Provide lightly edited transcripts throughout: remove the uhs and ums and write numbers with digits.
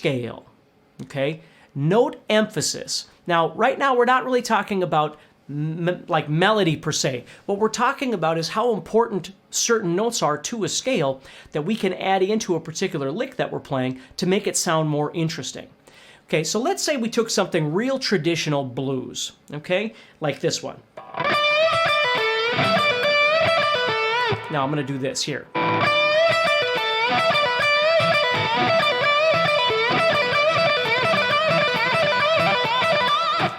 scale, okay? Note emphasis. Now, right now, we're not really talking about like melody per se. What we're talking about is how important certain notes are to a scale that we can add into a particular lick that we're playing to make it sound more interesting. Okay, so let's say we took something real traditional blues, okay, like this one. Now I'm going to do this here.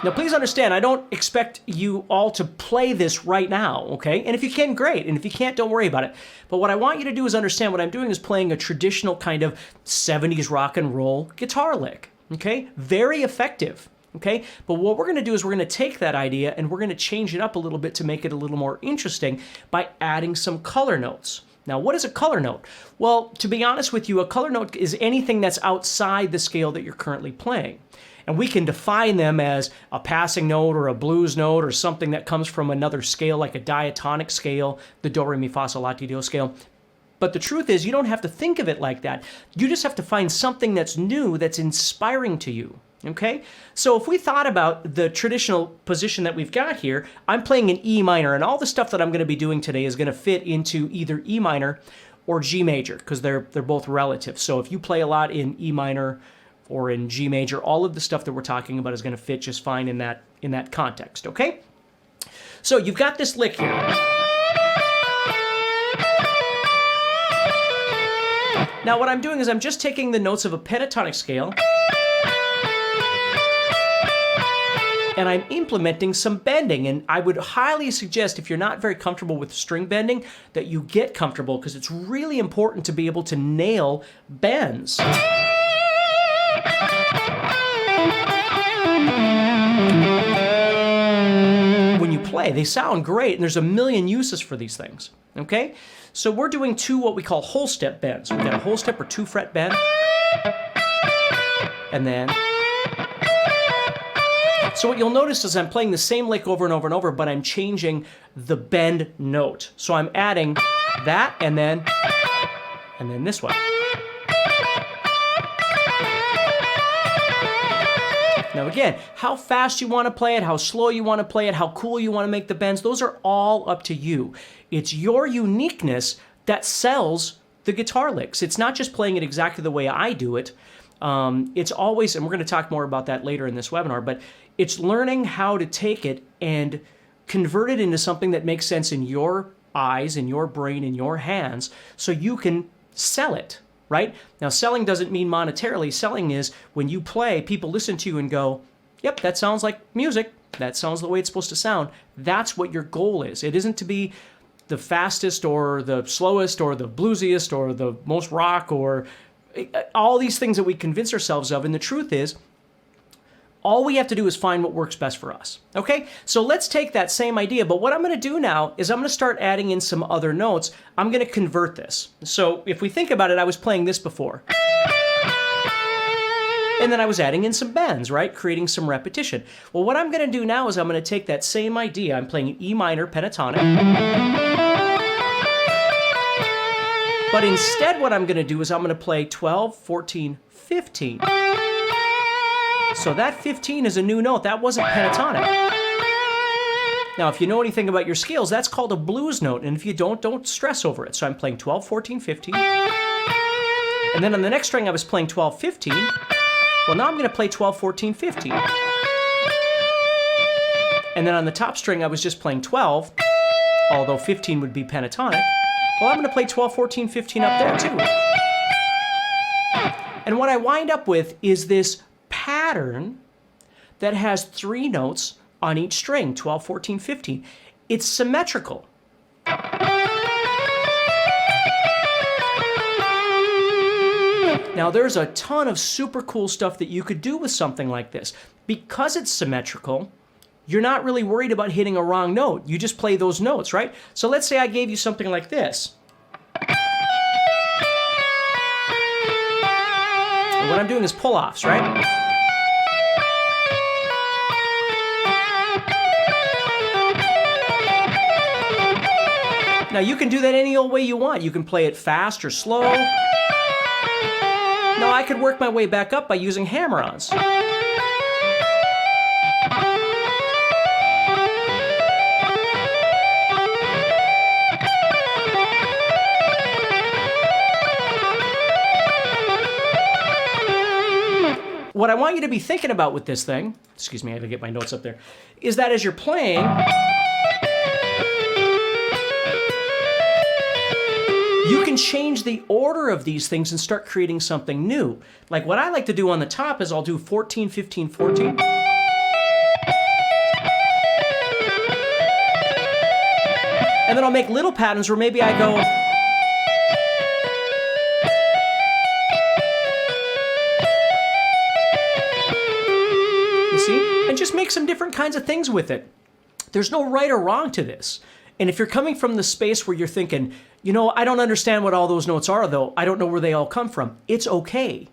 Now, please understand, I don't expect you all to play this right now, okay? And if you can, great. And if you can't, don't worry about it. But what I want you to do is understand what I'm doing is playing a traditional kind of 70s rock and roll guitar lick, okay? Very effective, okay? But what we're going to do is we're going to take that idea and we're going to change it up a little bit to make it a little more interesting by adding some color notes. Now, what is a color note? Well, to be honest with you, a color note is anything that's outside the scale that you're currently playing. And we can define them as a passing note or a blues note or something that comes from another scale like a diatonic scale, the do, re, mi, fa, sol, la, ti, do scale. But the truth is you don't have to think of it like that. You just have to find something that's new, that's inspiring to you, okay? So if we thought about the traditional position that we've got here, I'm playing an E minor, and all the stuff that I'm going to be doing today is going to fit into either E minor or G major because they're both relative. So if you play a lot in E minor or in G major, all of the stuff that we're talking about is going to fit just fine in that context, okay? So you've got this lick here. Now what I'm doing is I'm just taking the notes of a pentatonic scale and I'm implementing some bending, and I would highly suggest if you're not very comfortable with string bending that you get comfortable because it's really important to be able to nail bends. When you play, they sound great, and there's a million uses for these things, okay? So we're doing two what we call whole step bends. We've got a whole step or 2-fret bend, and then. So what you'll notice is I'm playing the same lick over and over and over, but I'm changing the bend note. So I'm adding that, and then this one. Now again, how fast you want to play it, how slow you want to play it, how cool you want to make the bends, those are all up to you. It's your uniqueness that sells the guitar licks. It's not just playing it exactly the way I do it. It's always, and we're going to talk more about that later in this webinar, but it's learning how to take it and convert it into something that makes sense in your eyes, in your brain, in your hands, so you can sell it. Right? Now, selling doesn't mean monetarily. Selling is when you play, people listen to you and go, yep, that sounds like music. That sounds the way it's supposed to sound. That's what your goal is. It isn't to be the fastest or the slowest or the bluesiest or the most rock or all these things that we convince ourselves of. And the truth is, all we have to do is find what works best for us. Okay? So let's take that same idea, but what I'm going to do now is I'm going to start adding in some other notes. I'm going to convert this. So if we think about it, I was playing this before. And then I was adding in some bends, right? Creating some repetition. Well, what I'm going to do now is I'm going to take that same idea. I'm playing an E minor pentatonic. But instead what I'm going to do is I'm going to play 12, 14, 15. So that 15 is a new note. That wasn't pentatonic. Now, if you know anything about your scales, that's called a blues note. And if you don't stress over it. So I'm playing 12, 14, 15. And then on the next string, I was playing 12, 15. Well, now I'm going to play 12, 14, 15. And then on the top string, I was just playing 12, although 15 would be pentatonic. Well, I'm going to play 12, 14, 15 up there too. And what I wind up with is this pattern that has 3 notes on each string, 12, 14, 15. It's symmetrical. Now, there's a ton of super cool stuff that you could do with something like this. Because it's symmetrical, you're not really worried about hitting a wrong note. You just play those notes, right? So let's say I gave you something like this. And what I'm doing is pull-offs, right? Now, you can do that any old way you want. You can play it fast or slow. Now I could work my way back up by using hammer-ons. What I want you to be thinking about with this thing, excuse me, I gotta get my notes up there, is that as you're playing, you can change the order of these things and start creating something new. Like what I like to do on the top is I'll do 14, 15, 14. And then I'll make little patterns where maybe I go... and just make some different kinds of things with it. There's no right or wrong to this. And if you're coming from the space where you're thinking, you know, I don't understand what all those notes are, though, I don't know where they all come from, it's okay.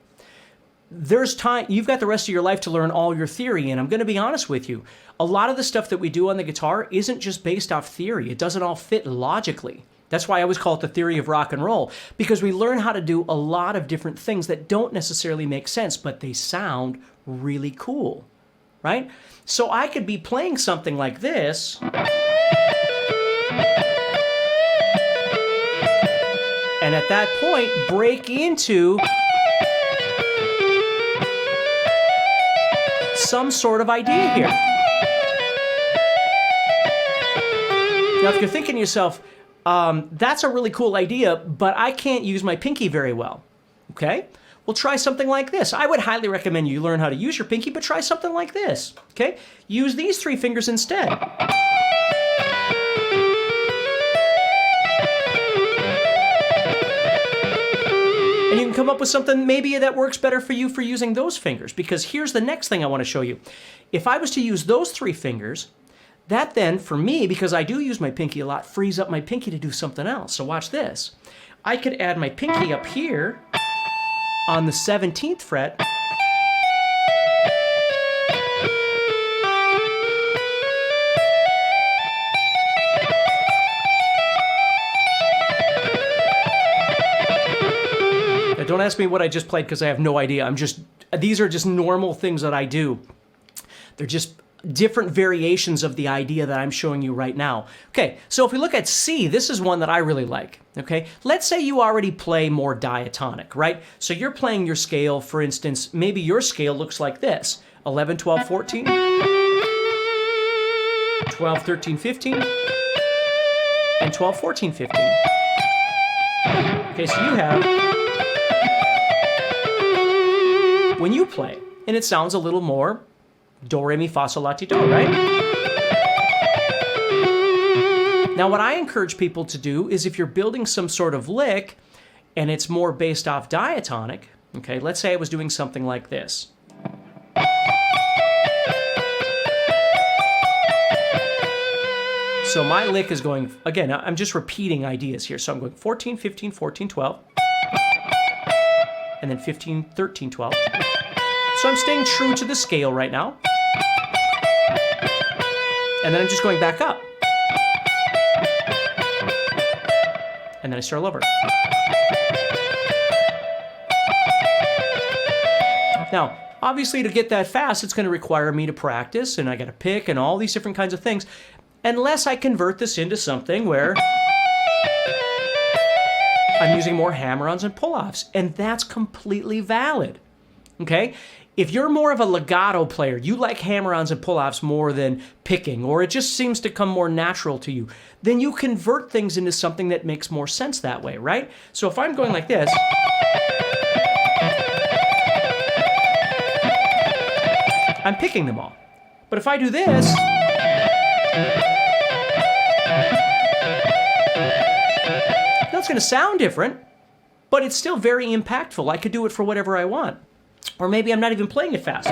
There's time, you've got the rest of your life to learn all your theory, and I'm going to be honest with you. A lot of the stuff that we do on the guitar isn't just based off theory. It doesn't all fit logically. That's why I always call it the theory of rock and roll, because we learn how to do a lot of different things that don't necessarily make sense, but they sound really cool. Right? So I could be playing something like this. And at that point, break into some sort of idea here. Now, if you're thinking to yourself, that's a really cool idea, but I can't use my pinky very well. Okay? Well, try something like this. I would highly recommend you learn how to use your pinky, but try something like this, okay? Use these 3 fingers instead. And you can come up with something maybe that works better for you for using those fingers, because here's the next thing I want to show you. If I was to use those 3 fingers, that then, for me, because I do use my pinky a lot, frees up my pinky to do something else. So watch this. I could add my pinky up here on the 17th fret. Now, don't ask me what I just played because I have no idea. These are just normal things that I do. They're just different variations of the idea that I'm showing you right now. Okay, so if we look at C, this is one that I really like, okay? Let's say you already play more diatonic, right? So you're playing your scale, for instance, maybe your scale looks like this: 11, 12, 14, 12, 13, 15, and 12, 14, 15. Okay, so you have, when you play, and it sounds a little more do, re, mi, fa, sol, la, ti, do, right? Now, what I encourage people to do is if you're building some sort of lick and it's more based off diatonic, okay, let's say I was doing something like this. So my lick is going, again, I'm just repeating ideas here. So I'm going 14, 15, 14, 12, and then 15, 13, 12. So I'm staying true to the scale right now. And then I'm just going back up. And then I start all over. Now, obviously to get that fast, it's going to require me to practice, and I got to pick and all these different kinds of things, unless I convert this into something where I'm using more hammer-ons and pull-offs, and that's completely valid, okay? If you're more of a legato player, you like hammer-ons and pull-offs more than picking, or it just seems to come more natural to you, then you convert things into something that makes more sense that way, right? So if I'm going like this, I'm picking them all. But if I do this, now it's going to sound different, but it's still very impactful. I could do it for whatever I want. Or maybe I'm not even playing it fast.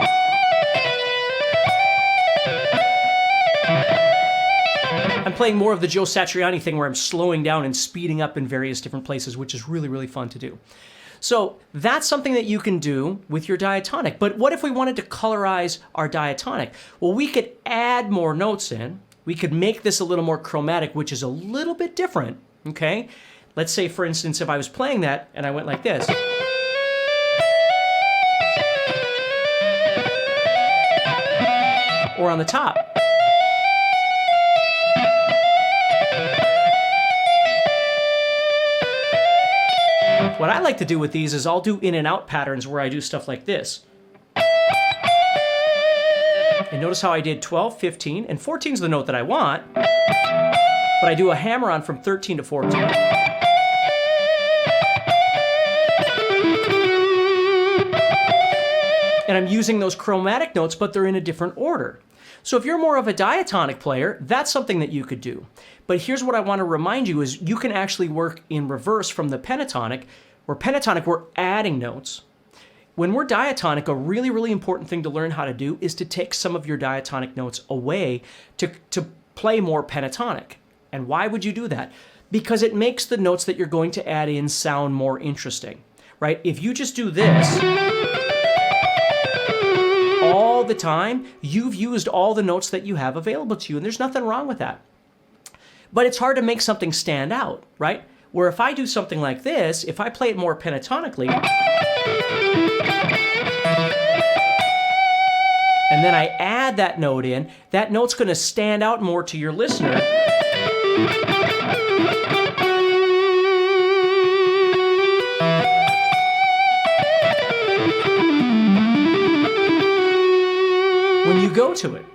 I'm playing more of the Joe Satriani thing where I'm slowing down and speeding up in various different places, which is really, really fun to do. So that's something that you can do with your diatonic. But what if we wanted to colorize our diatonic? Well, we could add more notes in. We could make this a little more chromatic, which is a little bit different, okay? Let's say, for instance, if I was playing that and I went like this. or on the top. What I like to do with these is I'll do in and out patterns where I do stuff like this. And notice how I did 12, 15, and 14 is the note that I want, but I do a hammer on from 13 to 14. And I'm using those chromatic notes, but they're in a different order. So if you're more of a diatonic player, that's something that you could do. But here's what I want to remind you is you can actually work in reverse from the pentatonic. Where pentatonic, we're adding notes. When we're diatonic, a really, really important thing to learn how to do is to take some of your diatonic notes away to play more pentatonic. And why would you do that? Because it makes the notes that you're going to add in sound more interesting, right? If you just do this all the time, you've used all the notes that you have available to you, and there's nothing wrong with that. But it's hard to make something stand out, right? Where if I do something like this, if I play it more pentatonically, and then I add that note in, that note's going to stand out more to your listener. When you go to it,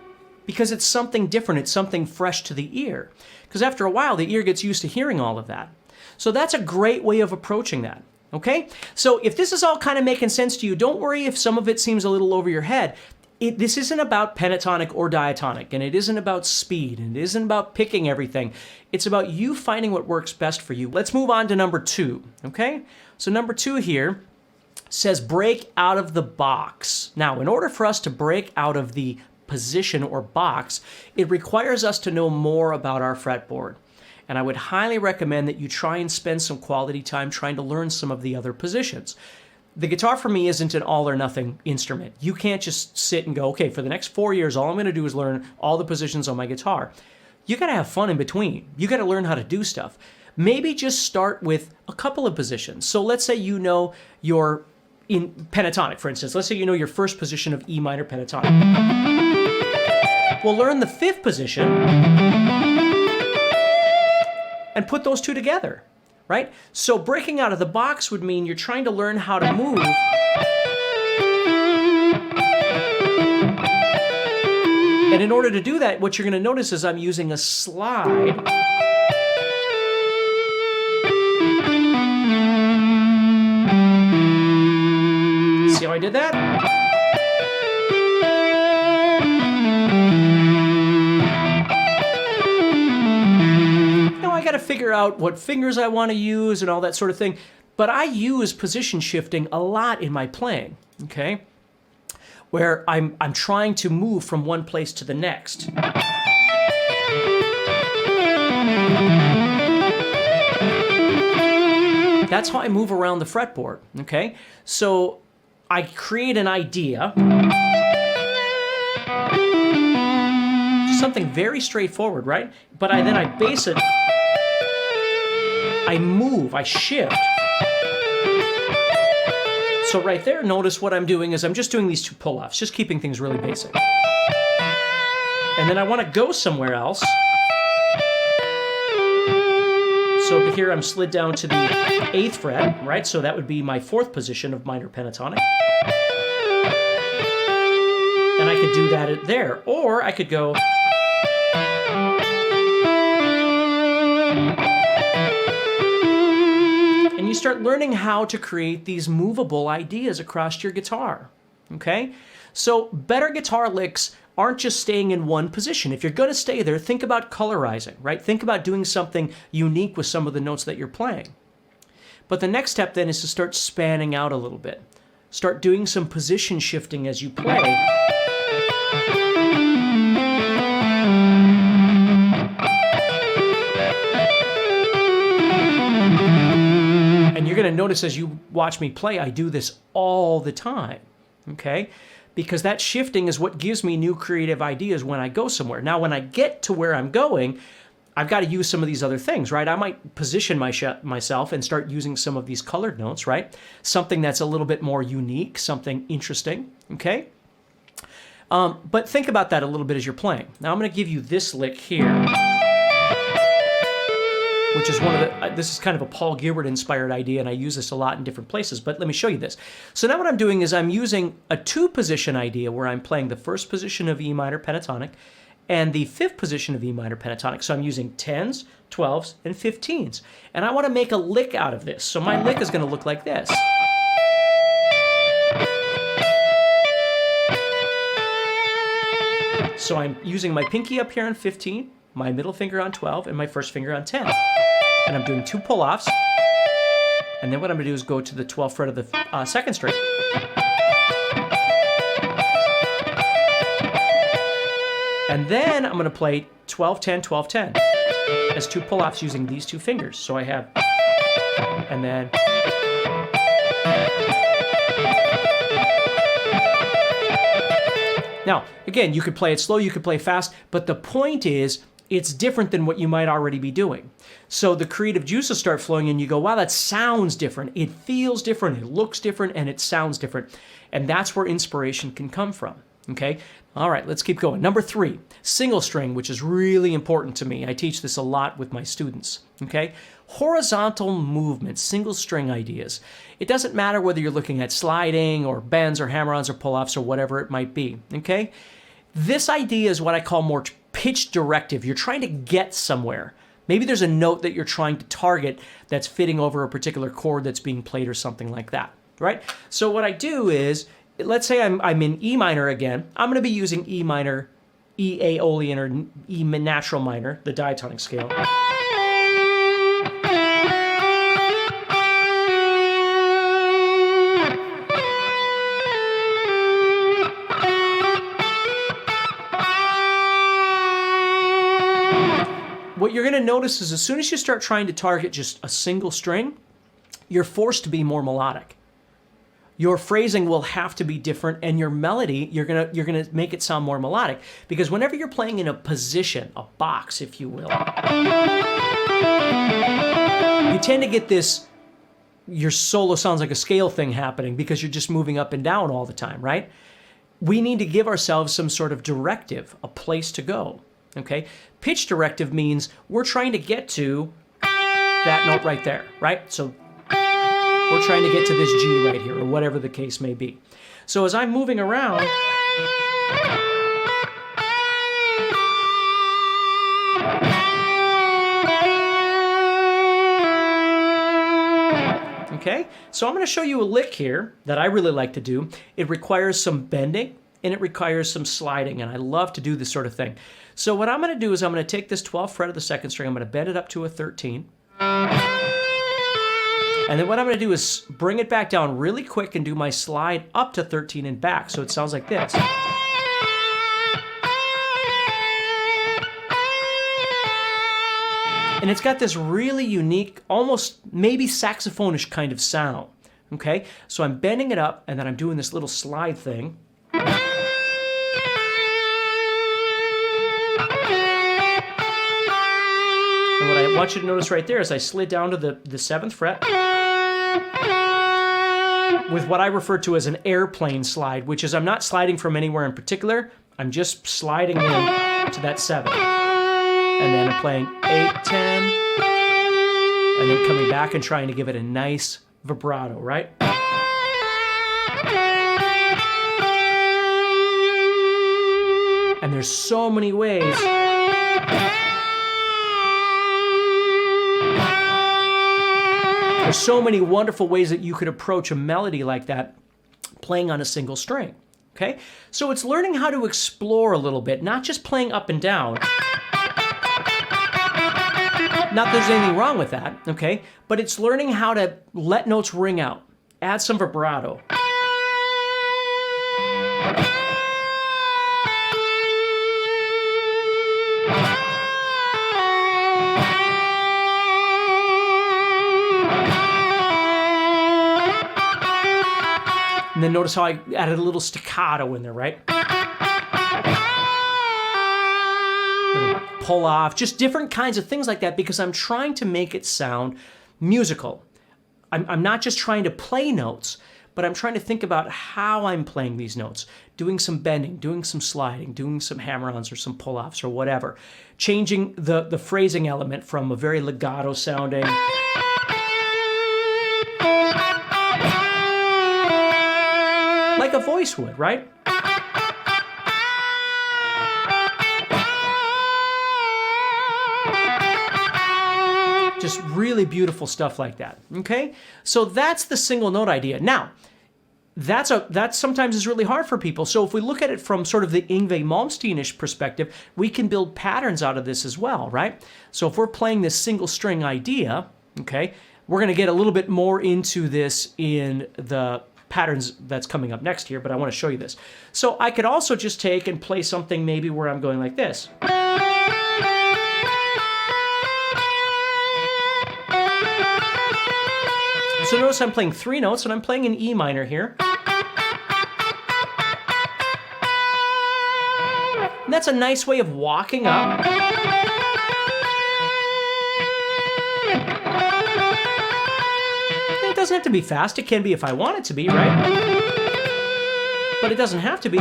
because it's something different, it's something fresh to the ear. Because after a while, the ear gets used to hearing all of that. So that's a great way of approaching that, okay? So if this is all kind of making sense to you, don't worry if some of it seems a little over your head. This isn't about pentatonic or diatonic, and it isn't about speed, and it isn't about picking everything. It's about you finding what works best for you. Let's move on to number 2, okay? So number 2 here says break out of the box. Now, in order for us to break out of the position or box, it requires us to know more about our fretboard. And I would highly recommend that you try and spend some quality time trying to learn some of the other positions. The guitar for me isn't an all or nothing instrument. You can't just sit and go, okay, for the next 4 years, all I'm going to do is learn all the positions on my guitar. You got to have fun in between. You got to learn how to do stuff. Maybe just start with a couple of positions. So let's say you know your, in pentatonic, for instance, let's say you know your first position of E minor pentatonic. Well, learn the 5th position and put those two together, right? So breaking out of the box would mean you're trying to learn how to move. And in order to do that, what you're going to notice is I'm using a slide. See how I did that? I got to figure out what fingers I want to use and all that sort of thing. But I use position shifting a lot in my playing, okay? Where I'm trying to move from one place to the next. That's how I move around the fretboard, okay? So I create an idea. Something very straightforward, right? But then I base it. I move, I shift. So right there, notice what I'm doing is I'm just doing these 2 pull-offs, just keeping things really basic. And then I want to go somewhere else. So here I'm slid down to the 8th fret, right? So that would be my 4th position of minor pentatonic. And I could do that there. Or I could go... And you start learning how to create these movable ideas across your guitar, okay? So better guitar licks aren't just staying in one position. If you're going to stay there, think about colorizing, right? Think about doing something unique with some of the notes that you're playing. But the next step then is to start spanning out a little bit. Start doing some position shifting as you play. And you're going to notice as you watch me play, I do this all the time, okay? Because that shifting is what gives me new creative ideas when I go somewhere. Now, when I get to where I'm going, I've got to use some of these other things, right? I might position myself and start using some of these colored notes, right? Something that's a little bit more unique, something interesting, okay? But think about that a little bit as you're playing. Now I'm going to give you this lick here, which is one of the, this is kind of a Paul Gilbert inspired idea, and I use this a lot in different places, but let me show you this. So now what I'm doing is I'm using a 2-position idea where I'm playing the 1st position of E minor pentatonic and the 5th position of E minor pentatonic. So I'm using 10s, 12s, and 15s. And I want to make a lick out of this. So my lick is going to look like this. So I'm using my pinky up here on 15, my middle finger on 12, and my first finger on 10. And I'm doing 2 pull-offs. And then what I'm going to do is go to the 12th fret of the 2nd string. And then I'm going to play 12, 10, 12, 10 as 2 pull-offs using these 2 fingers. So I have, and then, now, again, you could play it slow, you could play fast, but the point is, it's different than what you might already be doing. So the creative juices start flowing and you go, wow, that sounds different. It feels different, it looks different, and it sounds different. And that's where inspiration can come from, okay? All right, let's keep going. Number 3, single string, which is really important to me. I teach this a lot with my students, okay? Horizontal movements, single string ideas. It doesn't matter whether you're looking at sliding or bends or hammer-ons or pull-offs or whatever it might be, okay? This idea is what I call more pitch directive. You're trying to get somewhere. Maybe there's a note that you're trying to target that's fitting over a particular chord that's being played or something like that, right? So what I do is, let's say I'm in E minor again. I'm going to be using E minor, E Aeolian, or E natural minor, the diatonic scale. What you're going to notice is as soon as you start trying to target just a single string, you're forced to be more melodic. Your phrasing will have to be different, and your melody, you're gonna make it sound more melodic. Because whenever you're playing in a position, a box, if you will, you tend to get this, your solo sounds like a scale thing happening because you're just moving up and down all the time, right? We need to give ourselves some sort of directive, a place to go, okay? Pitch directive means we're trying to get to that note right there, right? So we're trying to get to this G right here, or whatever the case may be. So as I'm moving around, okay? So I'm going to show you a lick here that I really like to do. It requires some bending and it requires some sliding, and I love to do this sort of thing. So what I'm going to do is I'm going to take this 12th fret of the 2nd string, I'm going to bend it up to a 13. And then what I'm going to do is bring it back down really quick and do my slide up to 13 and back. So it sounds like this. And it's got this really unique, almost maybe saxophone-ish kind of sound. Okay? So I'm bending it up, and then I'm doing this little slide thing. And what I want you to notice right there is I slid down to the 7th fret with what I refer to as an airplane slide, which is I'm not sliding from anywhere in particular. I'm just sliding in to that 7. And then I'm playing 8, 10, and then coming back and trying to give it a nice vibrato, right? And there's so many ways. There's so many wonderful ways that you could approach a melody like that playing on a single string, okay? So it's learning how to explore a little bit, not just playing up and down. Not that there's anything wrong with that, okay? But it's learning how to let notes ring out, add some vibrato. And then notice how I added a little staccato in there, right? Little pull off, just different kinds of things like that because I'm trying to make it sound musical. I'm not just trying to play notes, but I'm trying to think about how I'm playing these notes, doing some bending, doing some sliding, doing some hammer-ons or some pull-offs or whatever, changing the phrasing element from a very legato sounding like a voice would, right? Just really beautiful stuff like that, okay? So that's the single note idea. Now, that sometimes is really hard for people. So if we look at it from sort of the Yngwie Malmsteen-ish perspective, we can build patterns out of this as well, right? So if we're playing this single string idea, okay, we're gonna get a little bit more into this in the patterns that's coming up next here, but I wanna show you this. So I could also just take and play something maybe where I'm going like this. So notice I'm playing 3 notes, and I'm playing an E minor here. And that's a nice way of walking up. It doesn't have to be fast. It can be if I want it to be, right? But it doesn't have to be.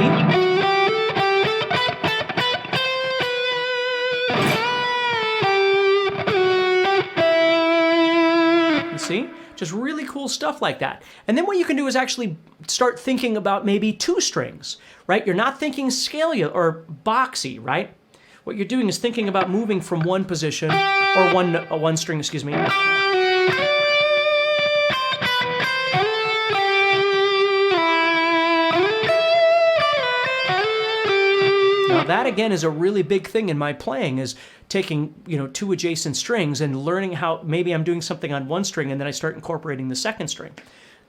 You see? Just really cool stuff like that. And then what you can do is actually start thinking about maybe 2 strings, right? You're not thinking scalar or boxy, right? What you're doing is thinking about moving from one position, or one string, excuse me. Now that again is a really big thing in my playing, is taking, 2 adjacent strings and learning how maybe I'm doing something on one string and then I start incorporating the second string,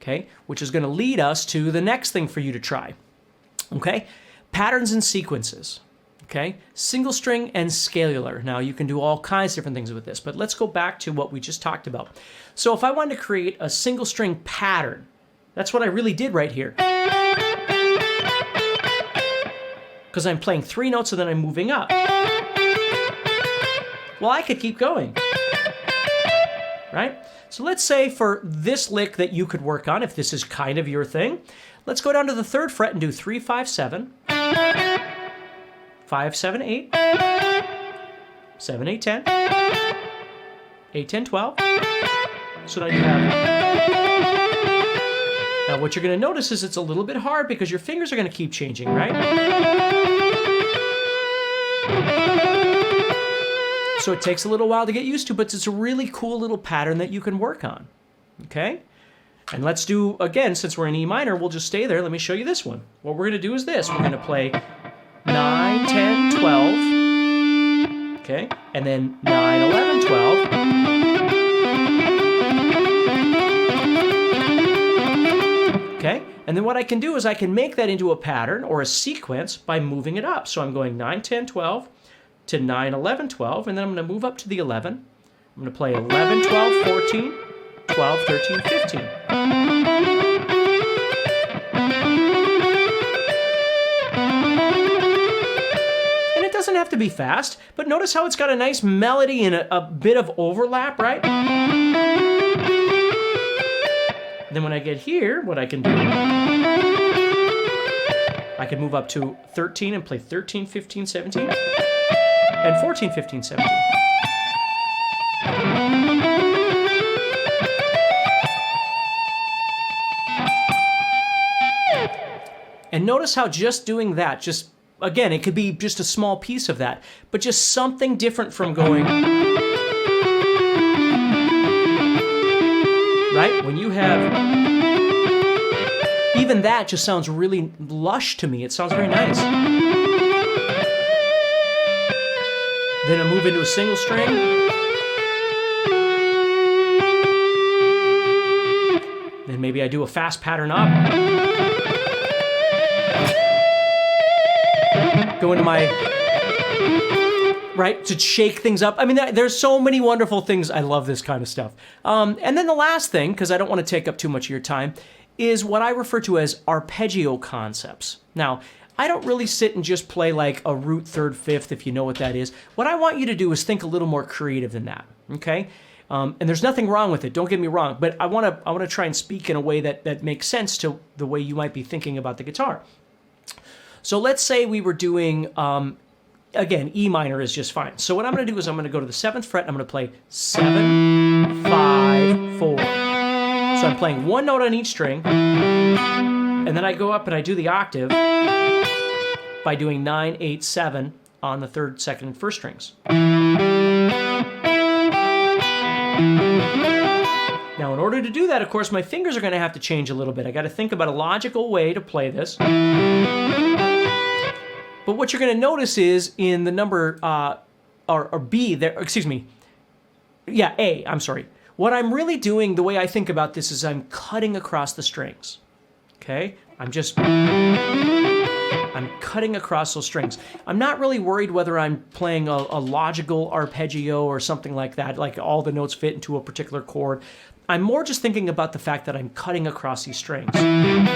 okay? Which is gonna lead us to the next thing for you to try, okay? Patterns and sequences, okay? Single string and scalar. Now you can do all kinds of different things with this, but let's go back to what we just talked about. So if I wanted to create a single string pattern, that's what I really did right here. Because I'm playing 3 notes and then I'm moving up. Well, I could keep going, right? So let's say for this lick that you could work on, if this is kind of your thing, let's go down to the 3rd fret and do 3, 5, 7, 5, 7, 8, 7, 8, 10, 8, 10, 12. So now you have... Now what you're going to notice is it's a little bit hard because your fingers are going to keep changing, right? So it takes a little while to get used to, but it's a really cool little pattern that you can work on, okay? And let's do, again, since we're in E minor, we'll just stay there. Let me show you this one. What we're going to do is this. We're going to play 9, 10, 12, okay? And then 9, 11, 12. Okay? And then what I can do is I can make that into a pattern or a sequence by moving it up. So I'm going 9, 10, 12 to 9, 11, 12, and then I'm going to move up to the 11. I'm going to play 11, 12, 14, 12, 13, 15. And it doesn't have to be fast, but notice how it's got a nice melody and a bit of overlap, right? Then when I get here, what I can do, I can move up to 13 and play 13, 15, 17, and 14, 15, 17. And notice how just doing that, just, again, it could be just a small piece of that, but just something different from going, right? When you have, even that just sounds really lush to me. It sounds very nice. Then I move into a single string. Then maybe I do a fast pattern up. Go into my, right, to shake things up. I mean, there's so many wonderful things. I love this kind of stuff. And then the last thing, because I don't want to take up too much of your time, is what I refer to as arpeggio concepts. Now, I don't really sit and just play like a root third fifth, if you know what that is. What I want you to do is think a little more creative than that, okay? And there's nothing wrong with it, don't get me wrong, but I want to try and speak in a way that makes sense to the way you might be thinking about the guitar. So let's say we were doing, again, E minor is just fine. So what I'm going to do is I'm going to go to the 7th fret, and I'm going to play 7, 5, 4. So I'm playing one note on each string, and then I go up and I do the octave by doing 9, 8, 7 on the 3rd, 2nd, and 1st strings. Now, in order to do that, of course, my fingers are going to have to change a little bit. I got to think about a logical way to play this. But what you're going to notice is in the number, or B, there, excuse me, yeah, A, I'm sorry. What I'm really doing, the way I think about this, is I'm cutting across the strings, okay? I'm cutting across those strings. I'm not really worried whether I'm playing a logical arpeggio or something like that, like all the notes fit into a particular chord. I'm more just thinking about the fact that I'm cutting across these strings. And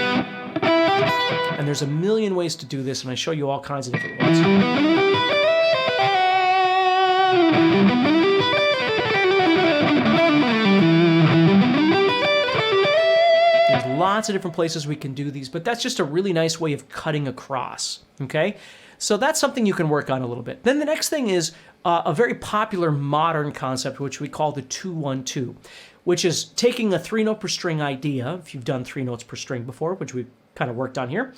there's a million ways to do this, and I show you all kinds of different ones. There's lots of different places we can do these, but that's just a really nice way of cutting across, okay? So that's something you can work on a little bit. Then the next thing is a very popular modern concept, which we call the 2-1-2, which is taking a 3-note per string idea, if you've done 3 notes per string before, which we've kind of worked on here.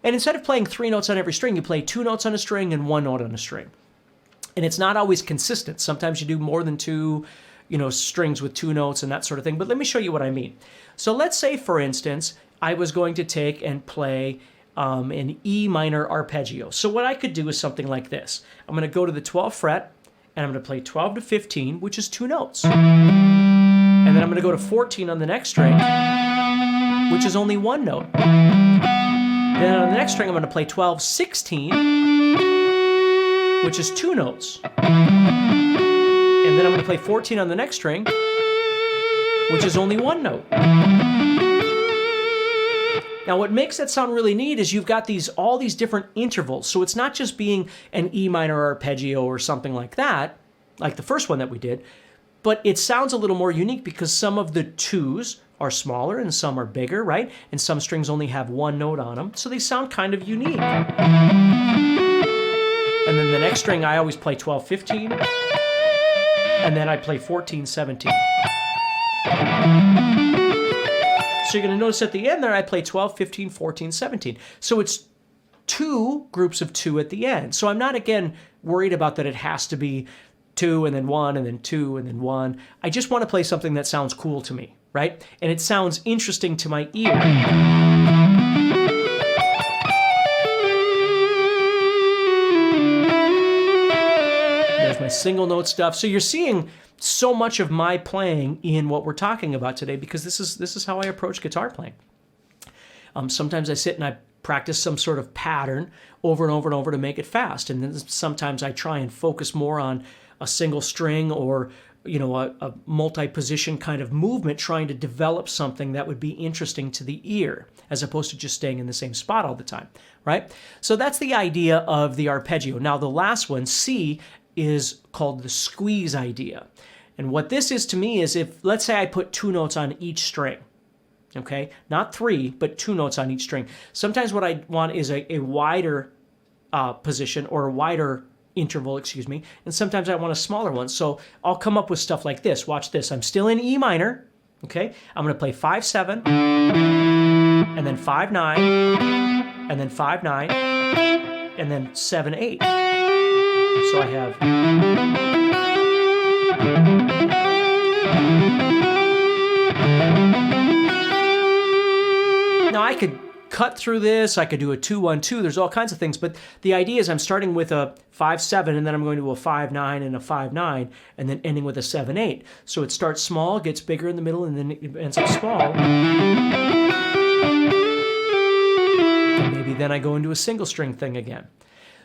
And instead of playing 3 notes on every string, you play 2 notes on a string and 1 note on a string. And it's not always consistent. Sometimes you do more than 2, strings with 2 notes and that sort of thing. But let me show you what I mean. So let's say, for instance, I was going to take and play an E minor arpeggio. So what I could do is something like this. I'm going to go to the 12th fret, and I'm going to play 12 to 15, which is 2 notes. And then I'm going to go to 14 on the next string, which is only 1 note. Then on the next string, I'm going to play 12, 16, which is 2 notes. And then I'm going to play 14 on the next string, which is only 1 note. Now, what makes that sound really neat is you've got all these different intervals. So it's not just being an E minor arpeggio or something like that, like the first one that we did, but it sounds a little more unique because some of the 2s are smaller and some are bigger, right? And some strings only have 1 note on them, so they sound kind of unique. And then the next string, I always play 12, 15, and then I play 14, 17. So you're going to notice at the end there, I play 12, 15, 14, 17. So it's 2 groups of 2 at the end. So I'm not, again, worried about that it has to be 2 and then 1 and then 2 and then 1. I just want to play something that sounds cool to me, right? And it sounds interesting to my ear. There's my single note stuff. So you're seeing so much of my playing in what we're talking about today because this is how I approach guitar playing. Sometimes I sit and I practice some sort of pattern over and over and over to make it fast. And then sometimes I try and focus more on a single string or a multi-position kind of movement, trying to develop something that would be interesting to the ear, as opposed to just staying in the same spot all the time, right? So that's the idea of the arpeggio. Now the last one, C, is called the squeeze idea. And what this is to me is if, let's say I put 2 notes on each string, okay? Not 3, but 2 notes on each string. Sometimes what I want is a wider position or a wider interval, excuse me, and sometimes I want a smaller one. So I'll come up with stuff like this. Watch this. I'm still in E minor, okay? I'm going to play 5-7, and then 5-9, and then 5-9, and then 7-8. So I have... Now I could cut through this, I could do a 2-1-2, there's all kinds of things, but the idea is I'm starting with a 5-7 and then I'm going to a 5-9 and a 5-9 and then ending with a 7-8. So it starts small, gets bigger in the middle, and then it ends up small. And maybe then I go into a single string thing again.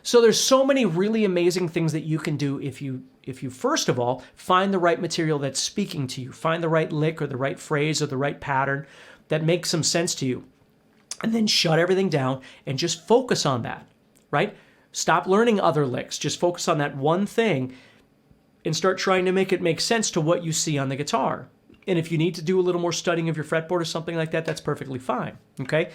So there's so many really amazing things that you can do if you first of all find the right material that's speaking to you, find the right lick or the right phrase or the right pattern that makes some sense to you, and then shut everything down and just focus on that, right? Stop learning other licks, just focus on that one thing, and start trying to make it make sense to what you see on the guitar. And if you need to do a little more studying of your fretboard or something like that, that's perfectly fine, okay?